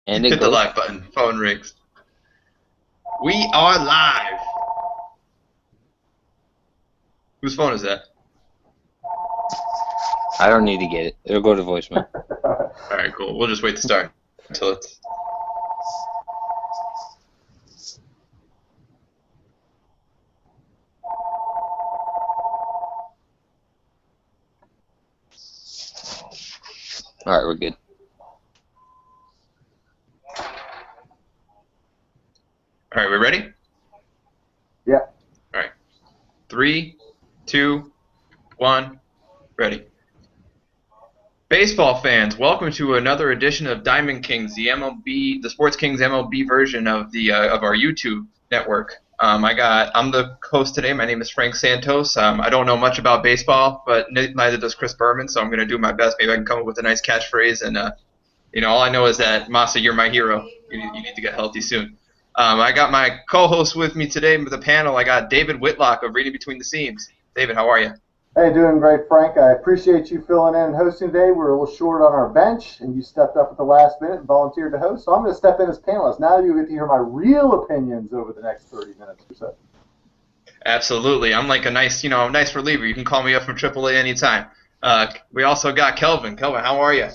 And it Hit the goes. live button. Phone rings. We are live. Whose phone is that? I don't need to get it. It'll go to voicemail. All right, cool. We'll just wait to start until it's. All right, we're good. All right, we ready? Yeah. All right. 3, 2, 1, ready. Baseball fans, welcome to another edition of Diamond Kings, the MLB, the Sports Kings MLB version of the of our YouTube network. I'm the host today. My name is Frank Santos. I don't know much about baseball, but neither does Chris Berman. So I'm going to do my best. Maybe I can come up with a nice catchphrase. And all I know is that Masa, you're my hero. You need to get healthy soon. I got my co-host with me today with the panel. I got David Whitlock of Reading Between the Seams. David, how are you? Hey, doing great, Frank. I appreciate you filling in and hosting today. We're a little short on our bench, and you stepped up at the last minute and volunteered to host. So I'm going to step in as panelist. Now you get to hear my real opinions over the next 30 minutes or so. Absolutely. I'm like a nice reliever. You can call me up from AAA anytime. We also got Kelvin. Kelvin, how are you?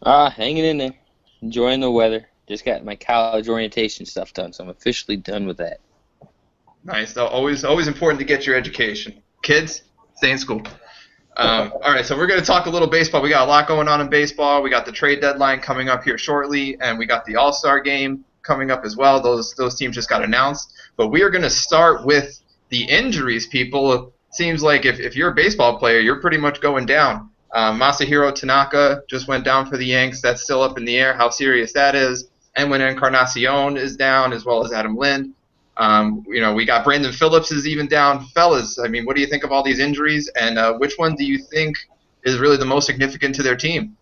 Hanging in there. Enjoying the weather. Just got my college orientation stuff done, so I'm officially done with that. Nice. Always important to get your education. Kids, stay in school. All right, so we're going to talk a little baseball. We got a lot going on in baseball. We got the trade deadline coming up here shortly, and we got the All-Star game coming up as well. Those teams just got announced. But we are going to start with the injuries, people. It seems like if you're a baseball player, you're pretty much going down. Masahiro Tanaka just went down for the Yanks. That's still up in the air how serious that is. And when Encarnacion is down, as well as Adam Lind. We got Brandon Phillips is even down. Fellas, I mean, what do you think of all these injuries, and which one do you think is really the most significant to their team?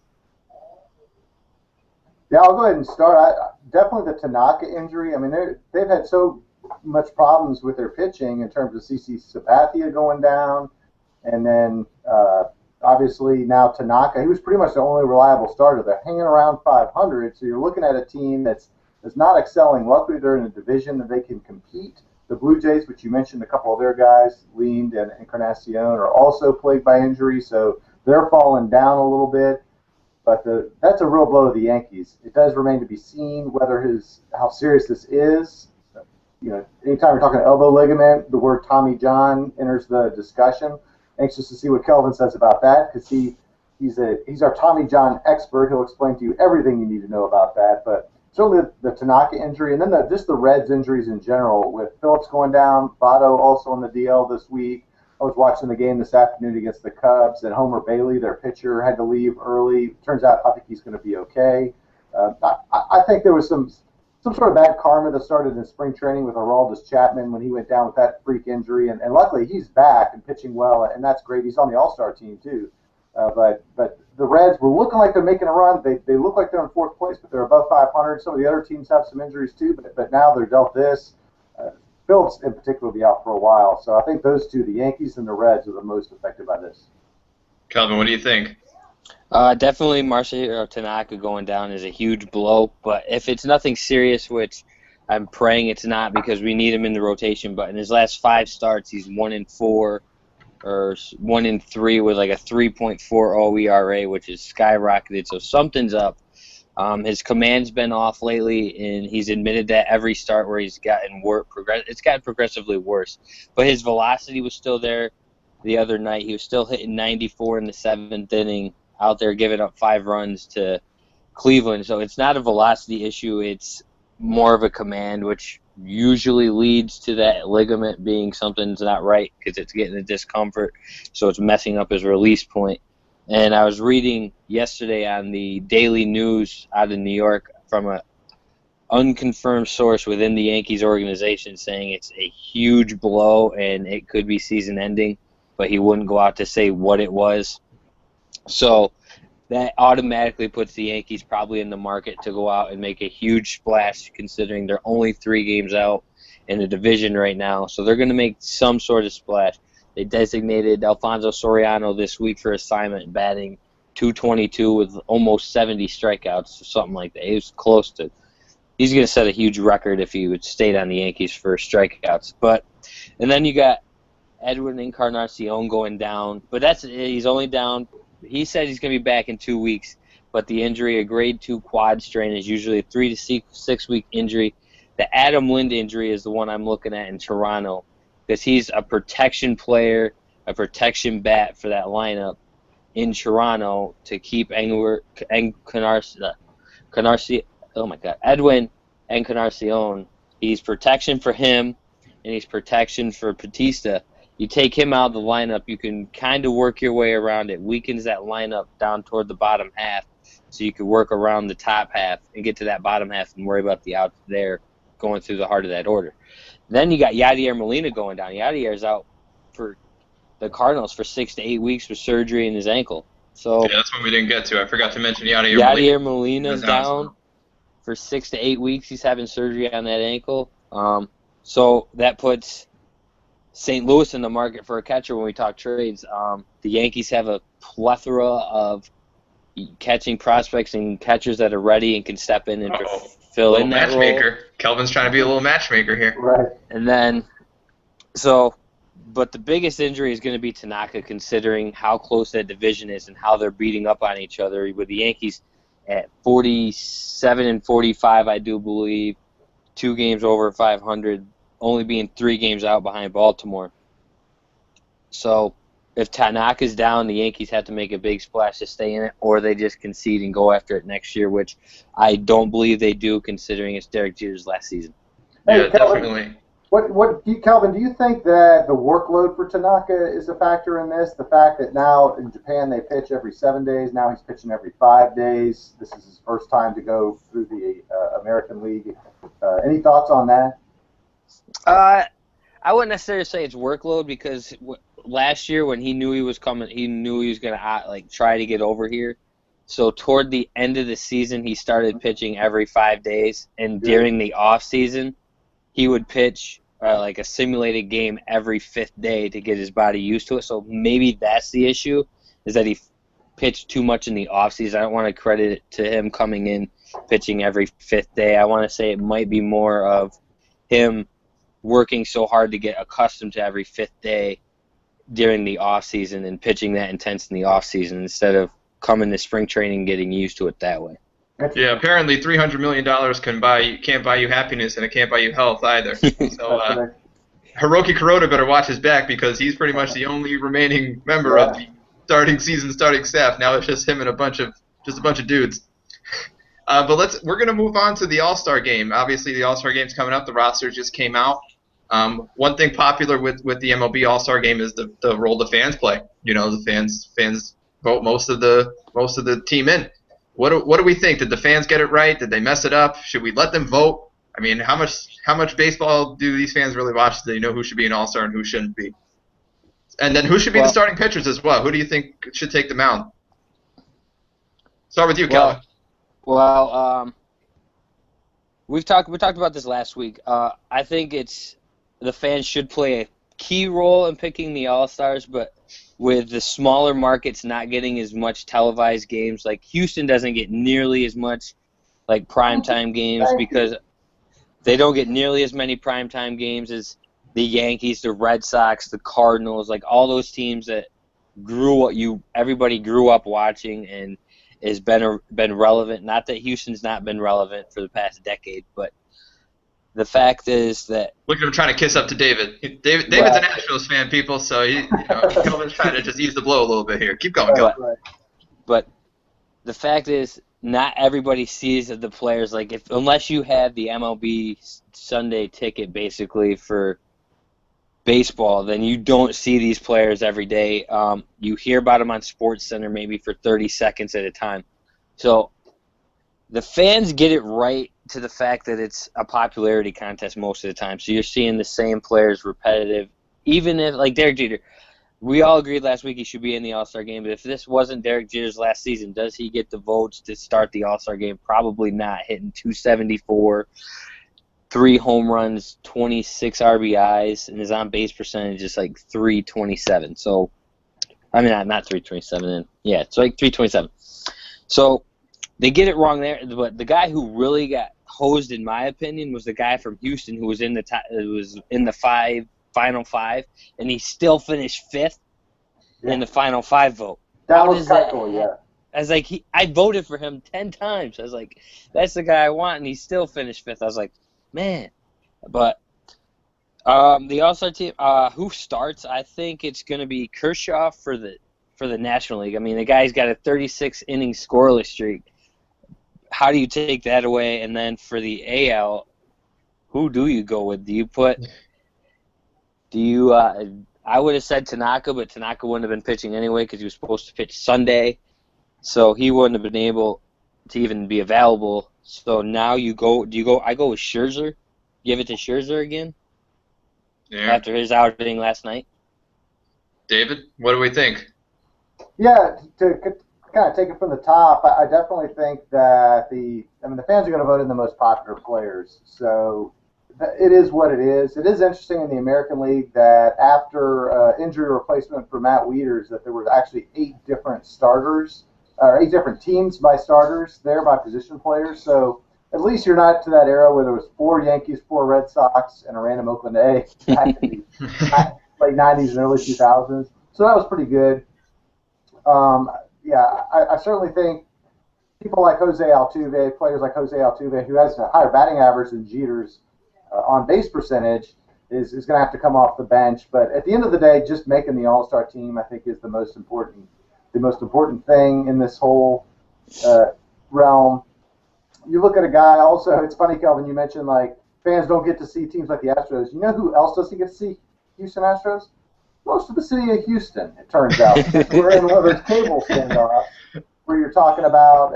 Yeah, I'll go ahead and start. Definitely the Tanaka injury. I mean, they've had so much problems with their pitching in terms of CC Sabathia going down, and then obviously now Tanaka. He was pretty much the only reliable starter. They're hanging around 500, so you're looking at a team that's not excelling. Luckily, they're in a division that they can compete. The Blue Jays, which you mentioned, a couple of their guys, Lind and Encarnacion, are also plagued by injury, so they're falling down a little bit. But that's a real blow to the Yankees. It does remain to be seen how serious this is. Anytime you're talking elbow ligament, the word Tommy John enters the discussion. Anxious to see what Kelvin says about that, because he's our Tommy John expert. He'll explain to you everything you need to know about that. But certainly the Tanaka injury, and then just the Reds injuries in general, with Phillips going down, Votto also on the DL this week. I was watching the game this afternoon against the Cubs, and Homer Bailey, their pitcher, had to leave early. Turns out I think he's going to be okay. I think there was some sort of bad karma that started in spring training with Aroldis Chapman when he went down with that freak injury, and luckily he's back and pitching well, and that's great. He's on the All-Star team too. But the Reds were looking like they're making a run. They look like they're in fourth place, but they're above 500. Some of the other teams have some injuries too, but now they're dealt this. Phillips in particular will be out for a while. So I think those two, the Yankees and the Reds, are the most affected by this. Kelvin, what do you think? Definitely Masahiro Tanaka going down is a huge blow, but if it's nothing serious, which I'm praying it's not because we need him in the rotation, but in his last 5 starts, he's 1-4 or 1-3 with like a 3.40 ERA, which is skyrocketed, so something's up. His command's been off lately, and he's admitted that every start where he's gotten it's gotten progressively worse. But his velocity was still there the other night. He was still hitting 94 in the 7th inning, out there giving up 5 runs to Cleveland. So it's not a velocity issue. It's more of a command, which usually leads to that ligament being something's not right because it's getting a discomfort. So it's messing up his release point. And I was reading yesterday on the Daily News out of New York from an unconfirmed source within the Yankees organization saying it's a huge blow and it could be season ending, but he wouldn't go out to say what it was. So that automatically puts the Yankees probably in the market to go out and make a huge splash considering they're only 3 games out in the division right now. So they're going to make some sort of splash. They designated Alfonso Soriano this week for assignment batting 222 with almost 70 strikeouts or something like that. He was close to. He's going to set a huge record if he would stayed on the Yankees for strikeouts. And then you got Edwin Encarnacion going down, but he's only down. He said he's going to be back in 2 weeks, but the injury, a grade 2 quad strain, is usually a 3 to 6 week injury. The Adam Lind injury is the one I'm looking at in Toronto because he's a protection player, a protection bat for that lineup in Toronto to keep Edwin Encarnacion. He's protection for him, and he's protection for Batista. You take him out of the lineup, you can kind of work your way around it. Weakens that lineup down toward the bottom half, so you can work around the top half and get to that bottom half and worry about the outs there going through the heart of that order. Then you got Yadier Molina going down. Yadier's out for the Cardinals for 6 to 8 weeks with surgery in his ankle. So yeah, that's one we didn't get to. I forgot to mention Yadier Molina's down for 6 to 8 weeks. He's having surgery on that ankle. So that puts St. Louis in the market for a catcher when we talk trades. The Yankees have a plethora of catching prospects and catchers that are ready and can step in and fill in that matchmaker. role. Kelvin's trying to be a little matchmaker here. Right. And then, but the biggest injury is going to be Tanaka, considering how close that division is and how they're beating up on each other. With the Yankees at 47 and 45, I do believe, 2 games over 500, only being 3 games out behind Baltimore. So if Tanaka's down, the Yankees have to make a big splash to stay in it, or they just concede and go after it next year, which I don't believe they do, considering it's Derek Jeter's last season. Yeah, definitely. Kelvin, do you think that the workload for Tanaka is a factor in this? The fact that now in Japan they pitch every 7 days, now he's pitching every 5 days. This is his first time to go through the American League. Any thoughts on that? I wouldn't necessarily say it's workload, because last year when he knew he was coming, he knew he was going to try to get over here. So toward the end of the season, he started pitching every 5 days, and during the off season, he would pitch like a simulated game every 5th day to get his body used to it. So maybe that's the issue, is that he pitched too much in the offseason. I don't want to credit it to him coming in pitching every 5th day. I want to say it might be more of him working so hard to get accustomed to every 5th day during the offseason and pitching that intense in the offseason instead of coming to spring training and getting used to it that way. Yeah, apparently $300 million can't buy you happiness, and it can't buy you health either. So Hiroki Kuroda better watch his back, because he's pretty much the only remaining member of the starting staff. Now it's just him and a bunch of dudes. But we're gonna move on to the All-Star game. Obviously, the All-Star game's coming up. The rosters just came out. One thing popular with the MLB All-Star game is the role the fans play. You know, the fans vote most of the team in. What do we think? Did the fans get it right? Did they mess it up? Should we let them vote? I mean, how much baseball do these fans really watch? Do they know who should be an All-Star and who shouldn't be? And then who should be the starting pitchers as well? Who do you think should take the mound? Start with you, Kelvin. Well, we talked about this last week. I think the fans should play a key role in picking the All-Stars, but with the smaller markets not getting as much televised games, like Houston doesn't get nearly as much like primetime games because they don't get nearly as many primetime games as the Yankees, the Red Sox, the Cardinals, like all those teams that everybody grew up watching and has been relevant. Not that Houston's not been relevant for the past decade, but the fact is that look at him trying to kiss up to David. David's an Astros fan, people. So Kelvin's trying to just ease the blow a little bit here. Keep going, Kelvin. But the fact is, not everybody sees the players. Like unless you have the MLB Sunday ticket, basically for baseball, then you don't see these players every day. You hear about them on SportsCenter maybe for 30 seconds at a time. So the fans get it right to the fact that it's a popularity contest most of the time. So you're seeing the same players repetitive. Even if, like Derek Jeter, we all agreed last week he should be in the All-Star game, but if this wasn't Derek Jeter's last season, does he get the votes to start the All-Star game? Probably not. Hitting 274, 3 home runs, 26 RBIs, and his on-base percentage is like 327. So I mean, not 327. Yeah, it's like 327. So they get it wrong there. But the guy who really got hosed, in my opinion, was the guy from Houston who was in the final five, and he still finished fifth in the final five vote. Dallas Keuchel, yeah. I was like, I voted for him 10 times. I was like, that's the guy I want, and he still finished fifth. I was like, man. But the All-Star team, who starts? I think it's going to be Kershaw for the National League. I mean, the guy's got a 36-inning scoreless streak. How do you take that away? And then for the AL, who do you go with? I would have said Tanaka, but Tanaka wouldn't have been pitching anyway because he was supposed to pitch Sunday. So he wouldn't have been able to even be available. So now I go with Scherzer. Give it to Scherzer again? Yeah. After his outing last night. David, what do we think? Yeah, to kind of take it from the top, I definitely think that the fans are going to vote in the most popular players. So it is what it is. It is interesting in the American League that after injury replacement for Matt Wieters, that there were actually 8 different starters, or 8 different teams by starters there by position players. So at least you're not to that era where there was 4 Yankees, 4 Red Sox, and a random Oakland A back in the late 90s and early 2000s. So that was pretty good. I certainly think people like Jose Altuve, players like Jose Altuve, who has a higher batting average than Jeter's on base percentage, is going to have to come off the bench. But at the end of the day, just making the All-Star team, I think, is the most important thing in this whole realm. You look at a guy. Also, it's funny, Kelvin, you mentioned like fans don't get to see teams like the Astros. You know who else doesn't get to see Houston Astros? Most of the city of Houston, it turns out. We're in one of those cable standoffs where you're talking about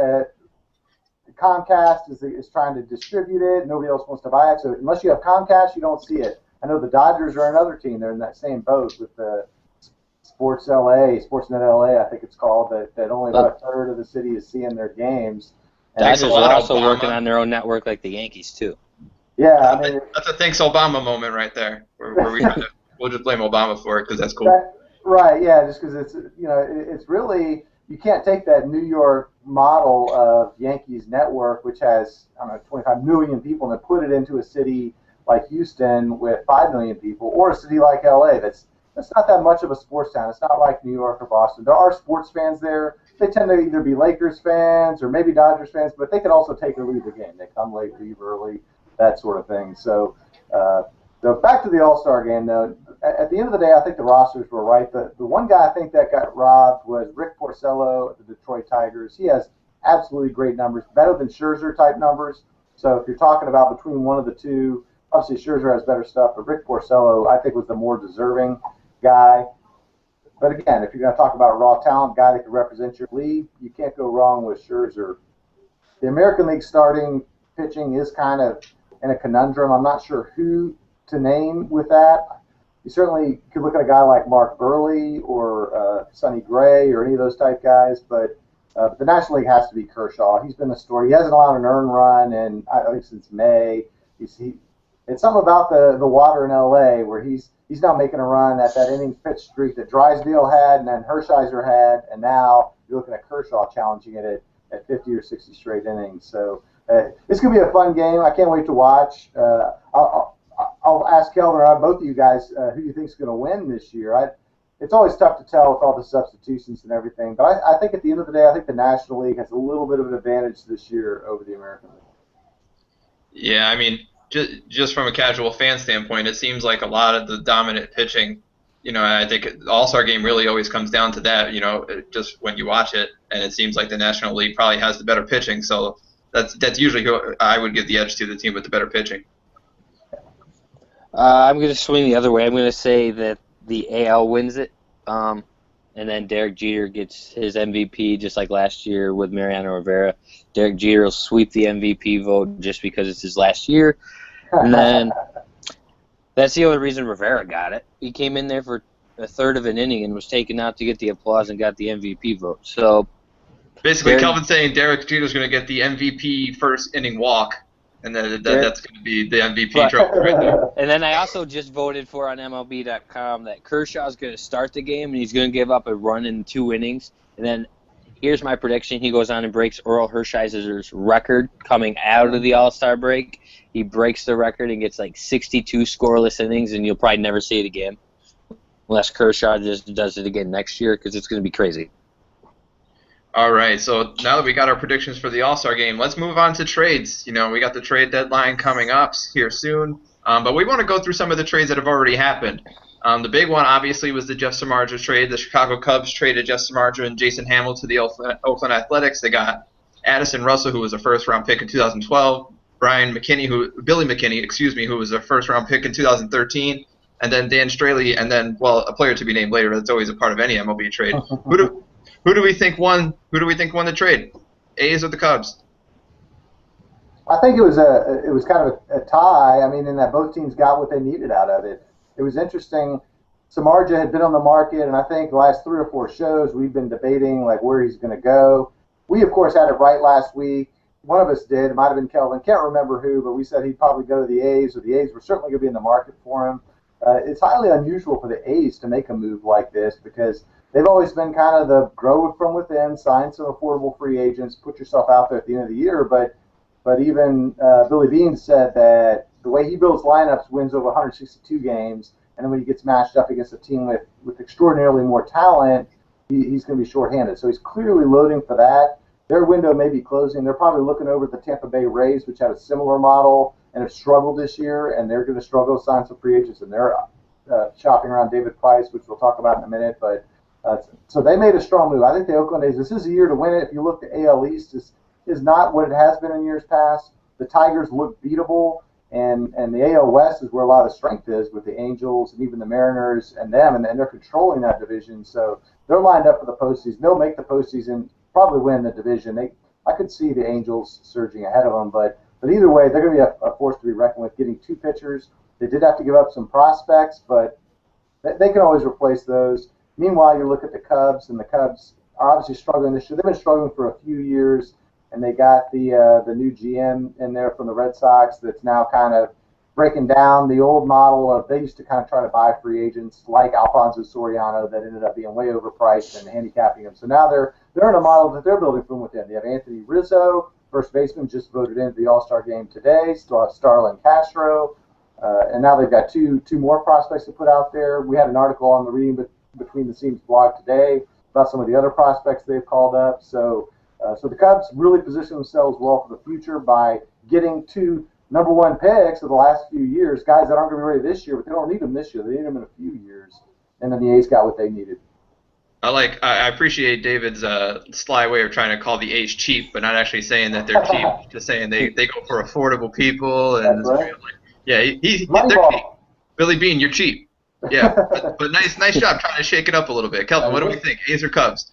Comcast is trying to distribute it. Nobody else wants to buy it. So unless you have Comcast, you don't see it. I know the Dodgers are another team. They're in that same boat with the Sportsnet LA, I think it's called, that only about a third of the city is seeing their games. And Dodgers are also working on their own network like the Yankees, too. Yeah. That's a thanks Obama moment right there, where we we'll just blame Obama for it because that's cool. Right, yeah, just because it's really, you can't take that New York model of Yankees network, which has, 25 million people, and put it into a city like Houston with 5 million people, or a city like LA that's not that much of a sports town. It's not like New York or Boston. There are sports fans there. They tend to either be Lakers fans or maybe Dodgers fans, but they can also take or leave the game. They come late, leave early, that sort of thing. So back to the All-Star game, though. At the end of the day, I think the rosters were right. The one guy I think that got robbed was Rick Porcello at the Detroit Tigers. He has absolutely great numbers, better than Scherzer-type numbers. So if you're talking about between one of the two, obviously Scherzer has better stuff, but Rick Porcello, I think, was the more deserving guy. But again, if you're going to talk about a raw talent guy that can represent your league, you can't go wrong with Scherzer. The American League starting pitching is kind of in a conundrum. I'm not sure who to name with that. You certainly could look at a guy like Mark Burley or Sonny Gray or any of those type guys, but the National League has to be Kershaw. He's been the story. He hasn't allowed an earned run, and I think since May. It's something about the water in LA where he's now making a run at that innings pitch streak that Drysdale had and then Hershiser had, and now you're looking at Kershaw challenging it at 50 or 60 straight innings. So it's going to be a fun game. I can't wait to watch. I'll ask Kelvin or both of you guys who you think is going to win this year. It's always tough to tell with all the substitutions and everything, but I think at the end of the day, I think the National League has a little bit of an advantage this year over the American League. Yeah, I mean, just from a casual fan standpoint, it seems like a lot of the dominant pitching, I think the All-Star game really always comes down to that, just when you watch it, and it seems like the National League probably has the better pitching, so that's usually who I would give the edge to, the team with the better pitching. I'm going to swing the other way. I'm going to say that the AL wins it, and then Derek Jeter gets his MVP just like last year with Mariano Rivera. Derek Jeter will sweep the MVP vote just because it's his last year. And then that's the only reason Rivera got it. He came in there for a third of an inning and was taken out to get the applause and got the MVP vote. So basically, Kelvin's saying Derek Jeter's going to get the MVP first inning walk And that's going to be the MVP trophy right there. And then I also just voted for on MLB.com that Kershaw's going to start the game, and he's going to give up a run in 2 innings. And then here's my prediction. He goes on and breaks Earl Hershiser's record coming out of the All-Star break. He breaks the record and gets like 62 scoreless innings, and you'll probably never see it again unless Kershaw just does it again next year because it's going to be crazy. All right, so now that we got our predictions for the All-Star game, let's move on to trades. We got the trade deadline coming up here soon, but we want to go through some of the trades that have already happened. The big one, obviously, was the Jeff Samardzija trade. The Chicago Cubs traded Jeff Samardzija and Jason Hamill to the Oakland Athletics. They got Addison Russell, who was a first-round pick in 2012, Billy McKinney, who was a first-round pick in 2013, and then Dan Straley, and then, a player to be named later. That's always a part of any MLB trade. Who do we think won? Who do we think won the trade? A's or the Cubs? I think it was kind of a tie. I mean, in that both teams got what they needed out of it. It was interesting. Samardzija had been on the market, and I think the last 3 or 4 shows we've been debating like where he's going to go. We of course had it right last week. One of us did. It might have been Kelvin. Can't remember who, but we said he'd probably go to the A's, or the A's were certainly going to be in the market for him. It's highly unusual for the A's to make a move like this because they've always been kind of the grow from within, sign some affordable free agents, put yourself out there at the end of the year. But even Billy Beane said that the way he builds lineups wins over 162 games, and then when he gets matched up against a team with extraordinarily more talent, he's going to be shorthanded. So he's clearly loading for that. Their window may be closing. They're probably looking over at the Tampa Bay Rays, which had a similar model and have struggled this year, and they're going to struggle to sign some free agents, and they're shopping around David Price, which we'll talk about in a minute. But so they made a strong move. I think the Oakland A's, this is a year to win it. If you look, the AL East is not what it has been in years past. The Tigers look beatable, and the AL West is where a lot of the strength is with the Angels and even the Mariners and them, and they're controlling that division. So they're lined up for the postseason. They'll make the postseason, probably win the division. I could see the Angels surging ahead of them, but either way, they're going to be a force to be reckoned with. Getting 2 pitchers, they did have to give up some prospects, but they can always replace those. Meanwhile, you look at the Cubs, and the Cubs are obviously struggling this year. They've been struggling for a few years, and they got the new GM in there from the Red Sox that's now kind of breaking down the old model of they used to kind of try to buy free agents like Alfonso Soriano that ended up being way overpriced and handicapping them. So now they're in a model that they're building from within. They have Anthony Rizzo, first baseman, just voted into the All-Star game today. Still have Starlin Castro, and now they've got two more prospects to put out there. We had an article on the Reading Between the Seams blog today about some of the other prospects they've called up. So the Cubs really position themselves well for the future by getting 2 number 1 picks of the last few years, guys that aren't going to be ready this year, but they don't need them this year. They need them in a few years. And then the A's got what they needed. I appreciate David's sly way of trying to call the A's cheap, but not actually saying that they're cheap. Just saying they go for affordable people. And that's right. They're cheap. Billy Beane, you're cheap. Yeah, but nice job trying to shake it up a little bit. Kelvin, what do we think? A's or Cubs?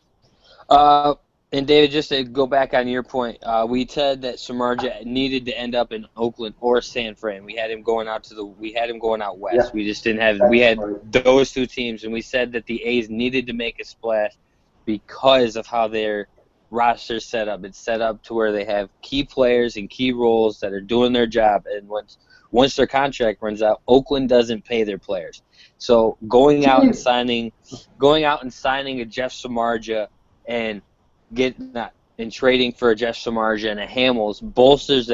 And David, just to go back on your point, we said that Samardzija needed to end up in Oakland or San Fran. We had him going out west. Yeah. We just didn't have. We had those 2 teams, and we said that the A's needed to make a splash because of how their roster's set up. It's set up to where they have key players and key roles that are doing their job, and once their contract runs out, Oakland doesn't pay their players. So going out and signing a Jeff Samardzija and trading for a Jeff Samardzija and a Hamels bolsters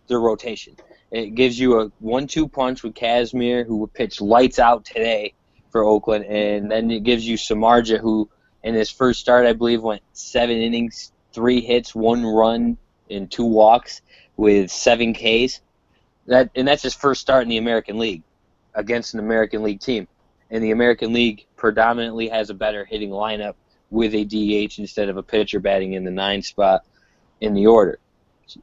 their rotation. It gives you a 1-2 punch with Kazmir, who would pitch lights out today for Oakland, and then it gives you Samardzija, who in his first start I believe went 7 innings, 3 hits, 1 run, and 2 walks with 7 Ks. That's his first start in the American League against an American League team, and the American League predominantly has a better hitting lineup with a DH instead of a pitcher batting in the 9 spot in the order.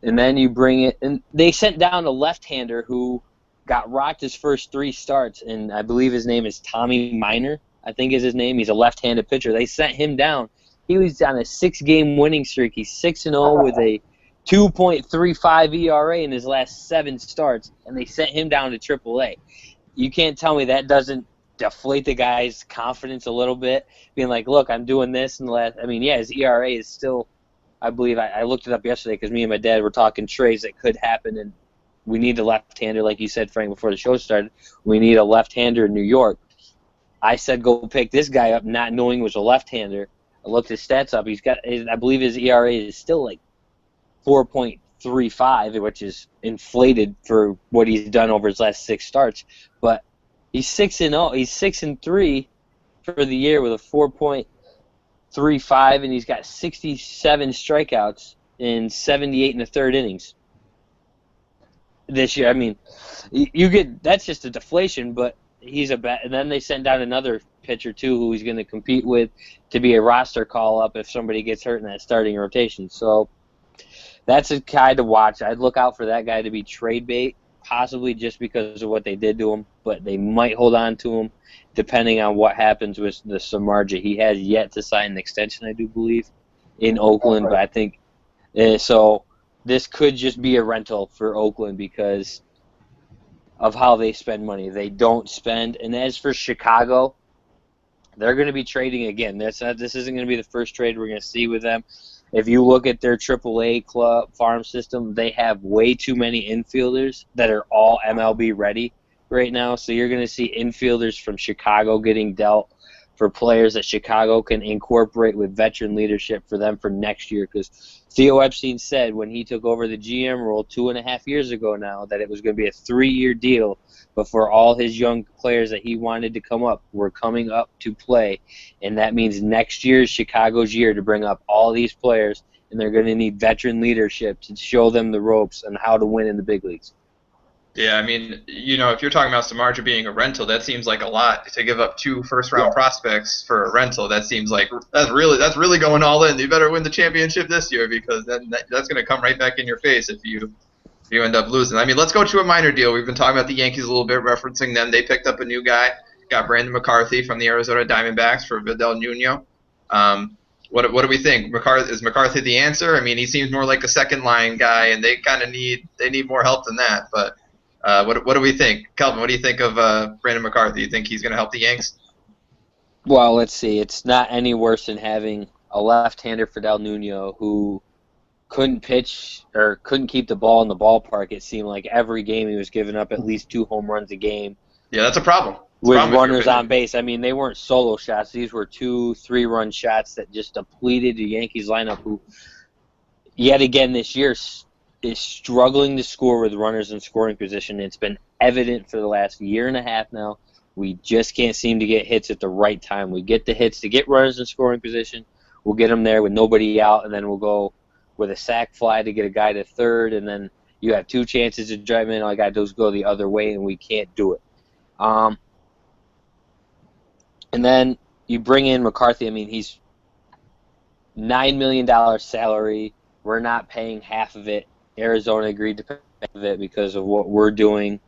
And then you bring it, and they sent down a left-hander who got rocked his first 3 starts, and I believe his name is Tommy Miner, I think is his name. He's a left-handed pitcher. They sent him down. He was on a 6-game winning streak. He's 6-0 with a 2.35 ERA in his last 7 starts, and they sent him down to AAA. You can't tell me that doesn't deflate the guy's confidence a little bit, being like, look, I'm doing this and his ERA is still I believe I looked it up yesterday because me and my dad were talking trades that could happen, and we need a left-hander, like you said, Frank, before the show started. We need a left-hander in New York. I said go pick this guy up, not knowing he was a left-hander. I looked his stats up. I believe his ERA is still like 4.35, which is inflated for what he's done over his last 6 starts. But he's 6-0. He's 6-3 for the year with a 4.35, and he's got 67 strikeouts in 78 1/3 innings this year. I mean, you get that's just a deflation, but he's a bat. And then they sent down another pitcher too, who he's going to compete with to be a roster call up if somebody gets hurt in that starting rotation. So that's a guy to watch. I'd look out for that guy to be trade bait, possibly just because of what they did to him, but they might hold on to him depending on what happens with the Samardzija. He has yet to sign an extension, I do believe, in Oakland, but I think so. This could just be a rental for Oakland because of how they spend money. They don't spend. And as for Chicago, they're going to be trading again. This isn't going to be the first trade we're going to see with them. If you look at their AAA club farm system, they have way too many infielders that are all MLB ready right now. So you're going to see infielders from Chicago getting dealt for players that Chicago can incorporate with veteran leadership for them for next year. Because Theo Epstein said when he took over the GM role 2.5 years ago now that it was going to be a 3-year deal before all his young players that he wanted to come up were coming up to play. And that means next year is Chicago's year to bring up all these players, and they're going to need veteran leadership to show them the ropes and how to win in the big leagues. Yeah, I mean, if you're talking about Samardzija being a rental, that seems like a lot to give up 2 first-round prospects for a rental. That seems like that's really going all in. You better win the championship this year because then that's going to come right back in your face if you end up losing. I mean, let's go to a minor deal. We've been talking about the Yankees a little bit, referencing them. They picked up a new guy, got Brandon McCarthy from the Arizona Diamondbacks for Vidal Nuno. What do we think? Is McCarthy the answer? I mean, he seems more like a second-line guy, and they kind of need more help than that, but. What do we think? Kelvin, what do you think of Brandon McCarthy? You think he's going to help the Yanks? Well, let's see. It's not any worse than having a left-hander, Vidal Nuno, who couldn't pitch or couldn't keep the ball in the ballpark. It seemed like every game he was giving up at least 2 home runs a game. Yeah, that's a problem. With runners on base. I mean, they weren't solo shots. These were 2-3-run shots that just depleted the Yankees lineup, who yet again this year is struggling to score with runners in scoring position. It's been evident for the last 1.5 years now. We just can't seem to get hits at the right time. We get the hits to get runners in scoring position. We'll get them there with nobody out, and then we'll go with a sac fly to get a guy to third, and then you have 2 chances to drive in. All I got to do is go the other way, and we can't do it. And then you bring in McCarthy. I mean, he's $9 million salary. We're not paying half of it. Arizona agreed to pay half of it because of what we're doing.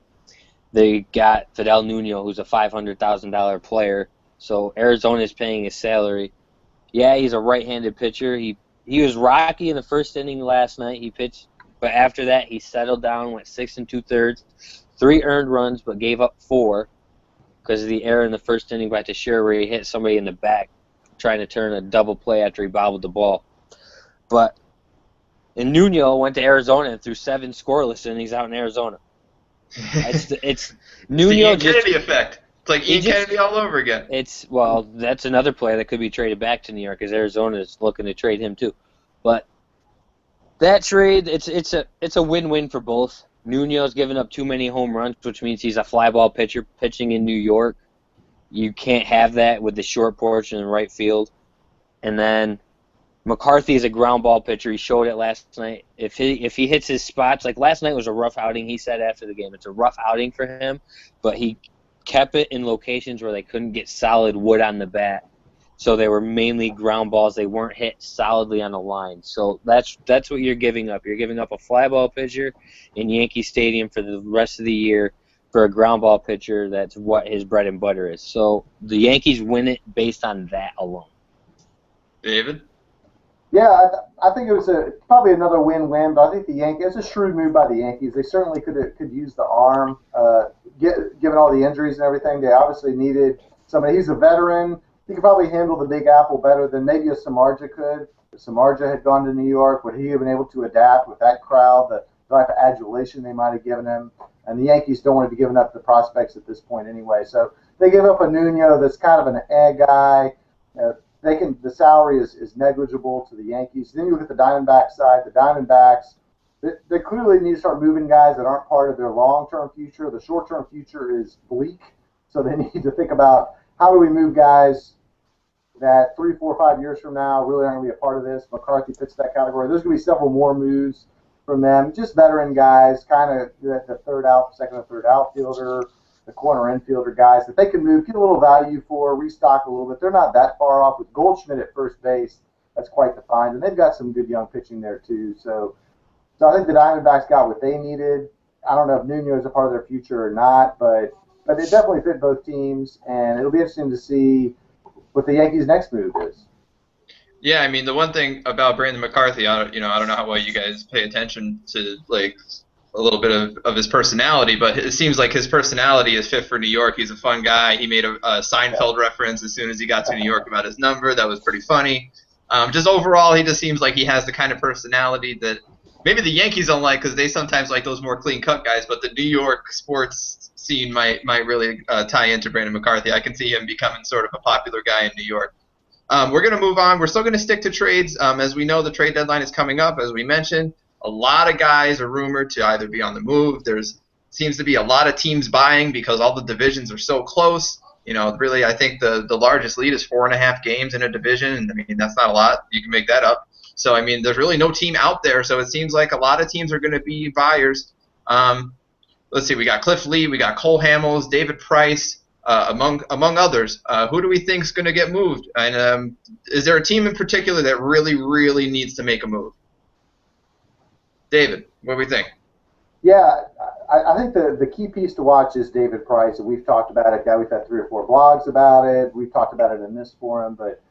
They got Vidal Nuno, who's a $500,000 player, so Arizona is paying his salary. Yeah, he's a right-handed pitcher. He was rocky in the first inning last night. He pitched, but after that he settled down, went 6 2/3, 3 earned runs, but gave up 4 because of the error in the first inning by Teixeira where he hit somebody in the back trying to turn a double play after he bobbled the ball. And Nuno went to Arizona and threw 7 scoreless innings out in Arizona. It's Nuno. The Ian Kennedy effect. It's like Ian Kennedy all over again. That's another player that could be traded back to New York because Arizona is looking to trade him too. But that trade, it's a win-win for both. Nuno's given up too many home runs, which means he's a fly ball pitcher pitching in New York. You can't have that with the short porch in the right field. And then McCarthy is a ground ball pitcher. He showed it last night. If he hits his spots, like last night was a rough outing. He said after the game, it's a rough outing for him, but he kept it in locations where they couldn't get solid wood on the bat. So they were mainly ground balls. They weren't hit solidly on the line. So that's what you're giving up. You're giving up a fly ball pitcher in Yankee Stadium for the rest of the year for a ground ball pitcher. That's what his bread and butter is. So the Yankees win it based on that alone. David? Yeah, I think it was probably another win-win, but I think the Yankees, it's a shrewd move by the Yankees. They certainly could use the arm, given all the injuries and everything. They obviously needed somebody. He's a veteran. He could probably handle the Big Apple better than maybe a Samardzija could. Samardzija had gone to New York, would he have been able to adapt with that crowd, the type of adulation they might have given him? And the Yankees don't want to be giving up the prospects at this point anyway. So they give up a Nuno that's kind of an guy. The salary is negligible to the Yankees. Then you look at the Diamondbacks side. The Diamondbacks, they clearly need to start moving guys that aren't part of their long-term future. The short-term future is bleak, so they need to think about how do we move guys that 3, 4, 5 years from now really aren't going to be a part of this. McCarthy fits that category. There's going to be several more moves from them, just veteran guys, kind of the second or third outfielder, the corner infielder guys that they can move, get a little value for, restock a little bit. They're not that far off with Goldschmidt at first base. That's quite the find, and they've got some good young pitching there too. So I think the Diamondbacks got what they needed. I don't know if Nuno is a part of their future or not, but it definitely fit both teams, and it'll be interesting to see what the Yankees' next move is. Yeah, I mean, the one thing about Brandon McCarthy, I don't know how well you guys pay attention to like a little bit of his personality, but it seems like his personality is fit for New York. He's a fun guy. He made a Seinfeld reference as soon as he got to New York about his number. That was pretty funny. Just overall, he just seems like he has the kind of personality that maybe the Yankees don't like because they sometimes like those more clean-cut guys, but the New York sports scene might really tie into Brandon McCarthy. I can see him becoming sort of a popular guy in New York. We're going to move on. We're still going to stick to trades. As we know, the trade deadline is coming up, as we mentioned. A lot of guys are rumored to either be on the move. Seems to be a lot of teams buying because all the divisions are so close. Really, I think the largest lead is 4.5 games in a division. And I mean, that's not a lot. You can make that up. So, I mean, there's really no team out there. So it seems like a lot of teams are going to be buyers. Let's see. We got Cliff Lee. We got Cole Hamels, David Price, among others. Who do we think is going to get moved? And is there a team in particular that really, really needs to make a move? David, what do we think? Yeah, I think the key piece to watch is David Price, and we've talked about it. We've had 3 or 4 blogs about it. We've talked about it in this forum, but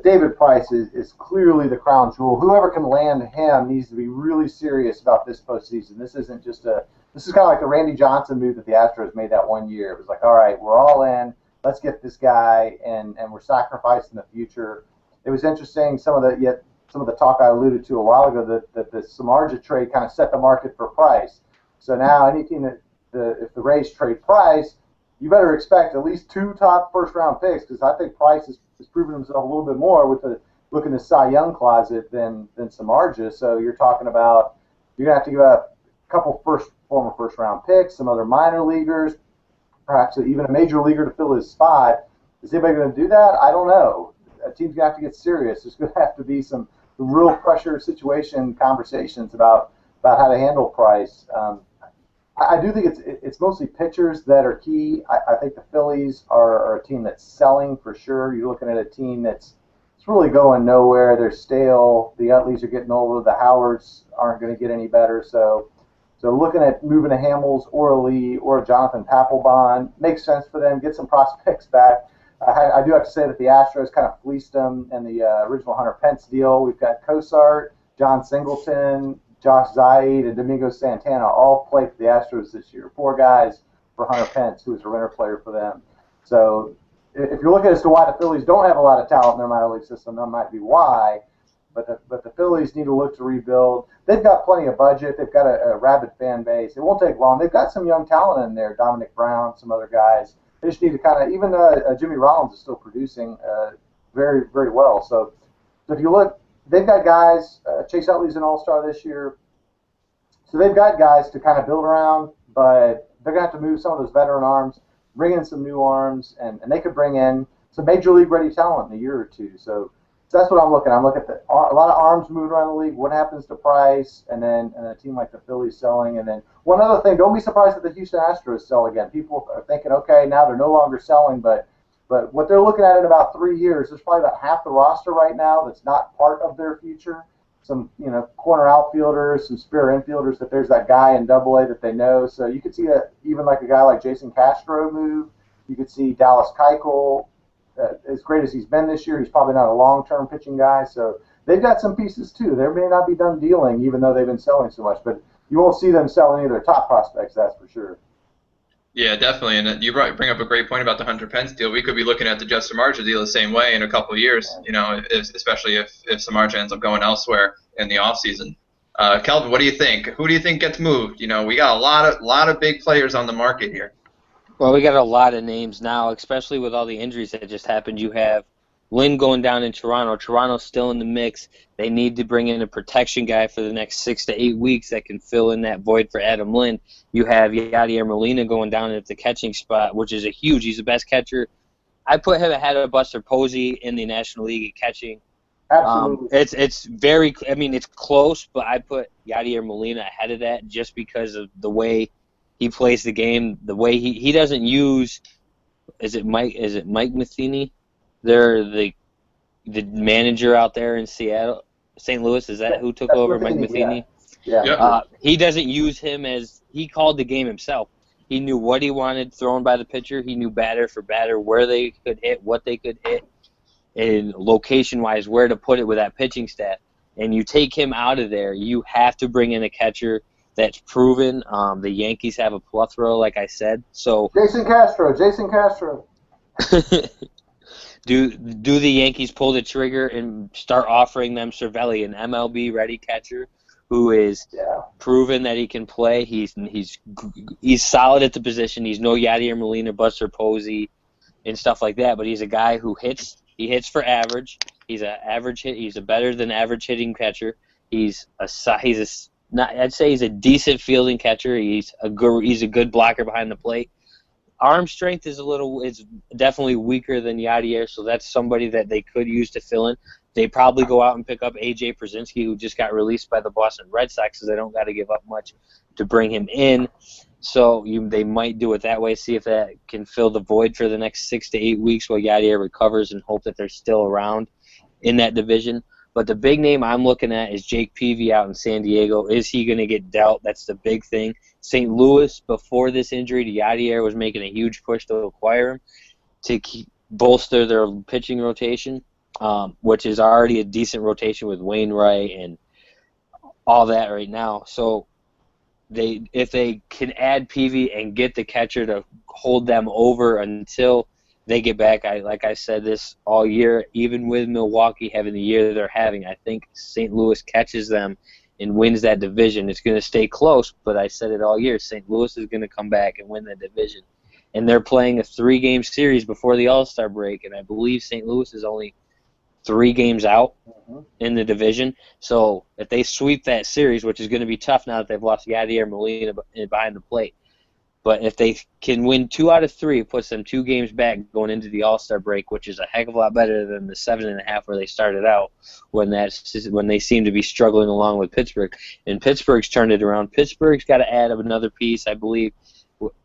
David Price is clearly the crown jewel. Whoever can land him needs to be really serious about this postseason. This isn't just this is kind of like the Randy Johnson move that the Astros made that one year. It was like, all right, we're all in. Let's get this guy, and we're sacrificing the future. It was interesting, some of the talk I alluded to a while ago that the Samardzija trade kind of set the market for Price. So now any team if the Rays trade Price, you better expect at least 2 top first-round picks because I think Price has proven himself a little bit more with the look in the Cy Young closet than Samardzija. So you're talking about you're going to have to give up a couple former first-round picks, some other minor leaguers, perhaps even a major leaguer to fill his spot. Is anybody going to do that? I don't know. A team's going to have to get serious. There's going to have to be some real pressure situation conversations about how to handle Price. I do think it's mostly pitchers that are key. I think the Phillies are a team that's selling for sure. You're looking at a team that's really going nowhere. They're stale. The Utleys are getting older. The Howards aren't going to get any better. So looking at moving a Hamels or a Lee or a Jonathan Papelbon makes sense for them. Get some prospects back. I do have to say that the Astros kind of fleeced them in the original Hunter Pence deal. We've got Cosart, John Singleton, Josh Zaid, and Domingo Santana all played for the Astros this year. 4 guys for Hunter Pence, who was a renter player for them. So if you're looking as to why the Phillies don't have a lot of talent in their minor league system, that might be why. But the Phillies need to look to rebuild. They've got plenty of budget. They've got a rabid fan base. It won't take long. They've got some young talent in there, Dominic Brown, some other guys. They just need to kind of, even Jimmy Rollins is still producing very, very well. So if you look, they've got guys, Chase Utley's an all-star this year. So they've got guys to kind of build around, but they're going to have to move some of those veteran arms, bring in some new arms, and they could bring in some major league ready talent in a year or two. So that's what I'm looking at. I'm looking at a lot of arms moving around the league. What happens to Price, and then a team like the Phillies selling. And then one other thing, don't be surprised if the Houston Astros sell again. People are thinking, okay, now they're no longer selling, but what they're looking at in about 3 years, there's probably about half the roster right now that's not part of their future. Some corner outfielders, some spare infielders, that there's that guy in Double-A that they know. So you could see even like a guy like Jason Castro move. You could see Dallas Keuchel. As great as he's been this year, he's probably not a long-term pitching guy. So they've got some pieces too. They may not be done dealing, even though they've been selling so much. But you won't see them selling any of their top prospects, that's for sure. Yeah, definitely. And you bring up a great point about the Hunter Pence deal. We could be looking at the Jeff Samardzija deal the same way in a couple of years, especially if Samardzija ends up going elsewhere in the offseason. Kelvin, what do you think? Who do you think gets moved? We got a lot of big players on the market here. Well, we got a lot of names now, especially with all the injuries that just happened. You have Lynn going down in Toronto. Toronto's still in the mix. They need to bring in a protection guy for the next 6 to 8 weeks that can fill in that void for Adam Lynn. You have Yadier Molina going down at the catching spot, which is he's the best catcher. I put him ahead of Buster Posey in the National League at catching. Absolutely. It's close, but I put Yadier Molina ahead of that just because of the way he plays the game, the way he doesn't use. Is it Mike Matheny? They're the manager out there in Seattle, St. Louis. Is that who took over? Mike Matheny. Yeah. He doesn't use him as he called the game himself. He knew what he wanted thrown by the pitcher. He knew batter for batter where they could hit, what they could hit, and location-wise where to put it with that pitching staff. And you take him out of there, you have to bring in a catcher that's proven. The Yankees have a plethora, like I said. So Jason Castro. Do the Yankees pull the trigger and start offering them Cervelli, an MLB-ready catcher who is proven that he can play? He's solid at the position. He's no Yadier Molina, Buster Posey, and stuff like that. But he's a guy who hits. He hits for average. He's an average hit. He's a better than average hitting catcher. I'd say he's a decent fielding catcher. He's a good blocker behind the plate. Arm strength is definitely weaker than Yadier, so that's somebody that they could use to fill in. They probably go out and pick up A.J. Pierzynski, who just got released by the Boston Red Sox, so they don't got to give up much to bring him in. So they might do it that way, see if that can fill the void for the next 6 to 8 weeks while Yadier recovers, and hope that they're still around in that division. But the big name I'm looking at is Jake Peavy out in San Diego. Is he going to get dealt? That's the big thing. St. Louis, before this injury to Yadier, was making a huge push to acquire him to bolster their pitching rotation, which is already a decent rotation with Wainwright and all that right now. So if they can add Peavy and get the catcher to hold them over until they get back, like I said this all year, even with Milwaukee having the year they're having, I think St. Louis catches them and wins that division. It's going to stay close, but I said it all year. St. Louis is going to come back and win that division. And they're playing a 3-game series before the All-Star break, and I believe St. Louis is only 3 games out in the division. So if they sweep that series, which is going to be tough now that they've lost Yadier Molina behind the plate, but if they can win 2 out of 3, it puts them 2 games back going into the All-Star break, which is a heck of a lot better than the 7.5 where they started out when they seem to be struggling along with Pittsburgh. And Pittsburgh's turned it around. Pittsburgh's got to add another piece, I believe,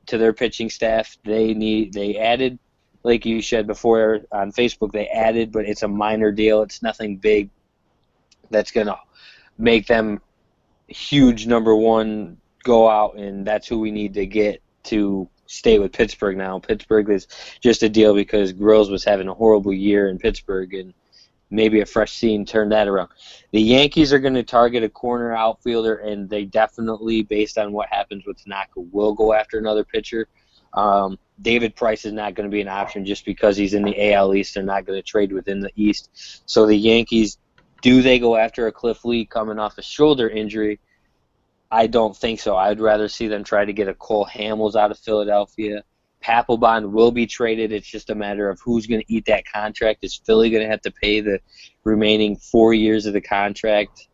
to their pitching staff. They added, like you said before on Facebook, they added, but it's a minor deal. It's nothing big that's going to make them huge number one go out, and that's who we need to get to stay with Pittsburgh now. Pittsburgh is just a deal because Grills was having a horrible year in Pittsburgh, and maybe a fresh scene turned that around. The Yankees are going to target a corner outfielder, and they definitely, based on what happens with Tanaka, will go after another pitcher. David Price is not going to be an option just because he's in the AL East. They're not going to trade within the East. So the Yankees, do they go after a Cliff Lee coming off a shoulder injury? I don't think so. I'd rather see them try to get a Cole Hamels out of Philadelphia. Papelbon will be traded. It's just a matter of who's going to eat that contract. Is Philly going to have to pay the remaining 4 years of the contract,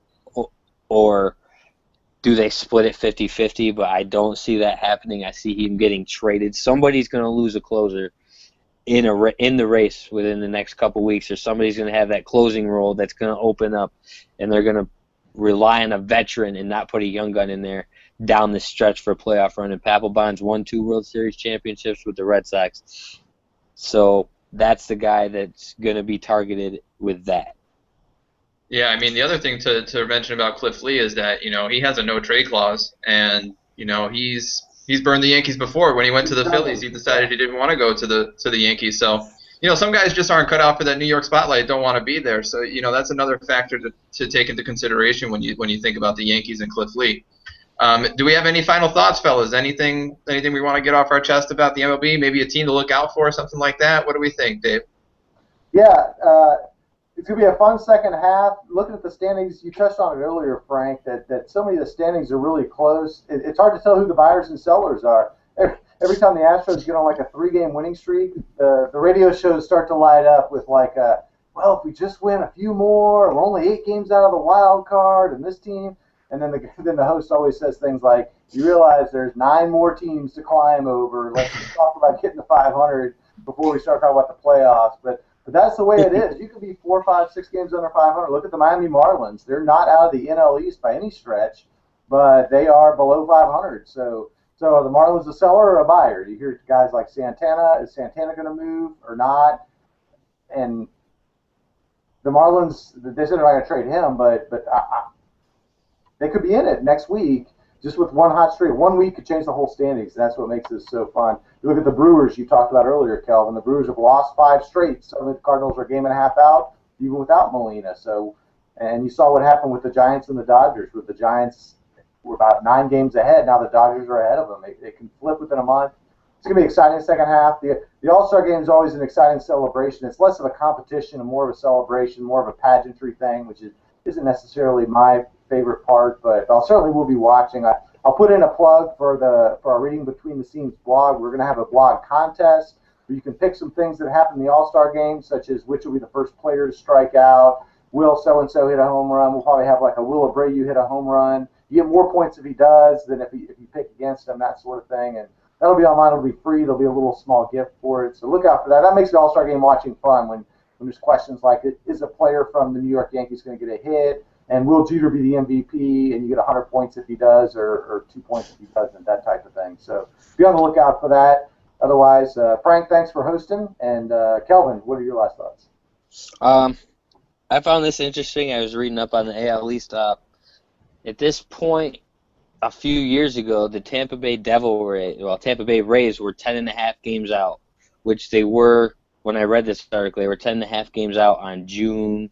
or do they split it 50-50? But I don't see that happening. I see him getting traded. Somebody's going to lose a closer in the race within the next couple weeks, or somebody's going to have that closing role that's going to open up, and they're going to rely on a veteran and not put a young gun in there down the stretch for a playoff run. And Papelbon's won 2 World Series championships with the Red Sox. So that's the guy that's going to be targeted with that. Yeah, I mean, the other thing to mention about Cliff Lee is that, he has a no-trade clause, and, he's burned the Yankees before. When he went to the Phillies, he decided he didn't want to go to the Yankees. So, some guys just aren't cut out for that New York spotlight, don't want to be there. So, that's another factor to take into consideration when you think about the Yankees and Cliff Lee. Do we have any final thoughts, fellas? Anything we want to get off our chest about the MLB? Maybe a team to look out for, something like that? What do we think, Dave? Yeah, it's going to be a fun second half. Looking at the standings, you touched on it earlier, Frank, that so many of the standings are really close. It's hard to tell who the buyers and sellers are. Every time the Astros get on like a 3-game winning streak, the radio shows start to light up with like, well, if we just win a few more, we're only 8 games out of the wild card, and this team. And then the host always says things like, you realize there's 9 more teams to climb over. Let's just talk about getting to 500 before we start talking about the playoffs. But that's the way it is. You could be 4, 5, 6 games under 500. Look at the Miami Marlins. They're not out of the NL East by any stretch, but they are below 500. So the Marlins a seller or a buyer? You hear guys like Santana. Is Santana going to move or not? And the Marlins, they said they're not going to trade him, but they could be in it next week. Just with one hot streak, 1 week could change the whole standings. And that's what makes this so fun. You look at the Brewers you talked about earlier, Kelvin. The Brewers have lost 5 straight. Some of the Cardinals are a game and a half out, even without Molina. So, and you saw what happened with the Giants and the Dodgers. With the Giants, were about 9 games ahead. Now the Dodgers are ahead of them. They can flip within a month. It's going to be exciting second half. The All-Star Game is always an exciting celebration. It's less of a competition and more of a celebration, more of a pageantry thing, which isn't necessarily my favorite part, but I'll certainly will be watching. I'll put in a plug for our Reading Between the Scenes blog. We're going to have a blog contest where you can pick some things that happen in the All-Star Game, such as which will be the first player to strike out, will so-and-so hit a home run. We'll probably have like a will Abreu hit a home run. You get more points if he does than if you pick against him, that sort of thing. And that'll be online. It'll be free. There'll be a little small gift for it. So look out for that. That makes the All-Star Game watching fun when there's questions like, is a player from the New York Yankees going to get a hit? And will Jeter be the MVP? And you get 100 points if he does, or 2 points if he doesn't, that type of thing. So be on the lookout for that. Otherwise, Frank, thanks for hosting. And Kelvin, what are your last thoughts? I found this interesting. I was reading up on the AL East. At this point, a few years ago, the Tampa Bay Rays were 10.5 games out, which they were, when I read this article, they were 10.5 games out on June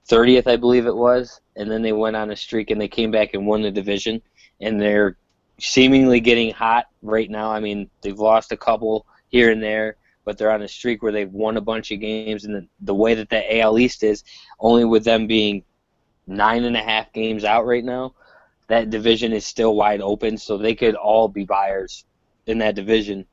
30th, I believe it was, and then they went on a streak and they came back and won the division, and they're seemingly getting hot right now. I mean, they've lost a couple here and there, but they're on a streak where they've won a bunch of games, and the way that the AL East is, only with them being 9.5 games out right now, that division is still wide open, so they could all be buyers in that division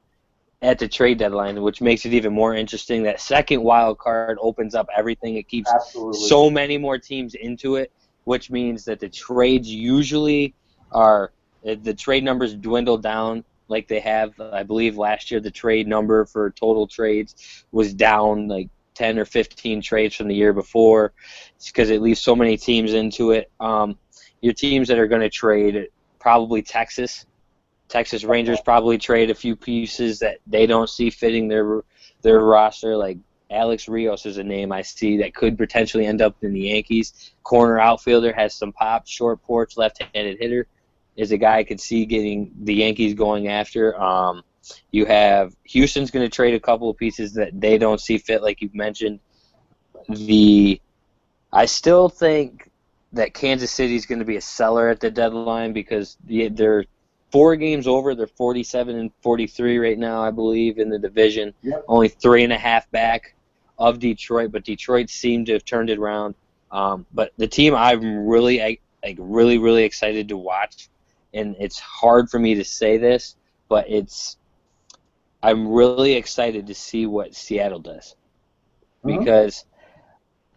at the trade deadline, which makes it even more interesting. That second wild card opens up everything. It keeps so many more teams into it, which means that the trades usually the trade numbers dwindle down like they have. I believe last year the trade number for total trades was down like 10 or 15 trades from the year before. It's because it leaves so many teams into it. Your teams that are going to trade, probably Texas Rangers probably trade a few pieces that they don't see fitting their roster. Like Alex Rios is a name I see that could potentially end up in the Yankees. Corner outfielder, has some pop, short porch, left-handed hitter, is a guy I could see getting the Yankees going after. You have Houston's going to trade a couple of pieces that they don't see fit, like you've mentioned. I still think that Kansas City is going to be a seller at the deadline because they're 4 games over. They're 47 and 43 right now, I believe, in the division. Yep. Only 3.5 back of Detroit, but Detroit seemed to have turned it around. But the team I'm really excited to watch, and it's hard for me to say this, but I'm really excited to see what Seattle does. Because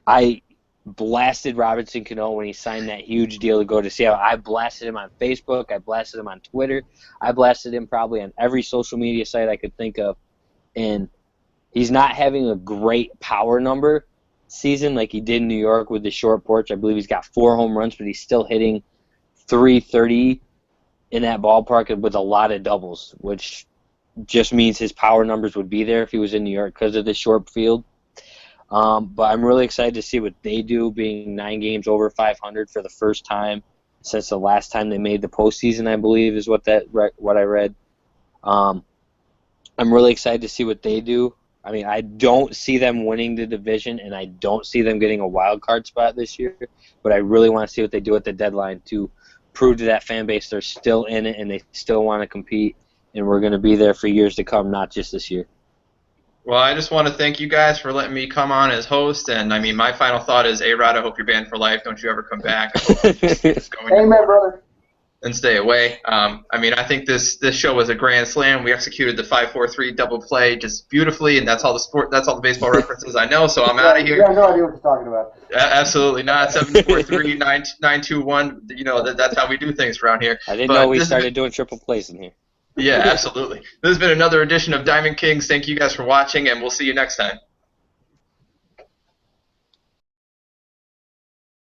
I blasted Robinson Cano when he signed that huge deal to go to Seattle. I blasted him on Facebook. I blasted him on Twitter. I blasted him probably on every social media site I could think of. And he's not having a great power number season like he did in New York with the short porch. I believe he's got 4 home runs, but he's still hitting 330 in that ballpark with a lot of doubles, which just means his power numbers would be there if he was in New York because of the short field. But I'm really excited to see what they do, being 9 games over 500 for the first time since the last time they made the postseason, I believe, is what I read. I'm really excited to see what they do. I mean, I don't see them winning the division, and I don't see them getting a wild card spot this year, but I really want to see what they do at the deadline to prove to that fan base they're still in it and they still want to compete, and we're going to be there for years to come, not just this year. Well, I just want to thank you guys for letting me come on as host. And, I mean, my final thought is, A-Rod, I hope you're banned for life. Don't you ever come back. Amen, brother. And stay away. I mean, I think this show was a grand slam. We executed the 5-4-3 double play just beautifully, and that's all the baseball references I know. So I'm out of here. You have no idea what you're talking about. Absolutely not. 7-4-3, 9-2-1. You know that's how we do things around here. I didn't know we started doing triple plays in here. Yeah, absolutely. This has been another edition of Diamond Kings. Thank you guys for watching, and we'll see you next time.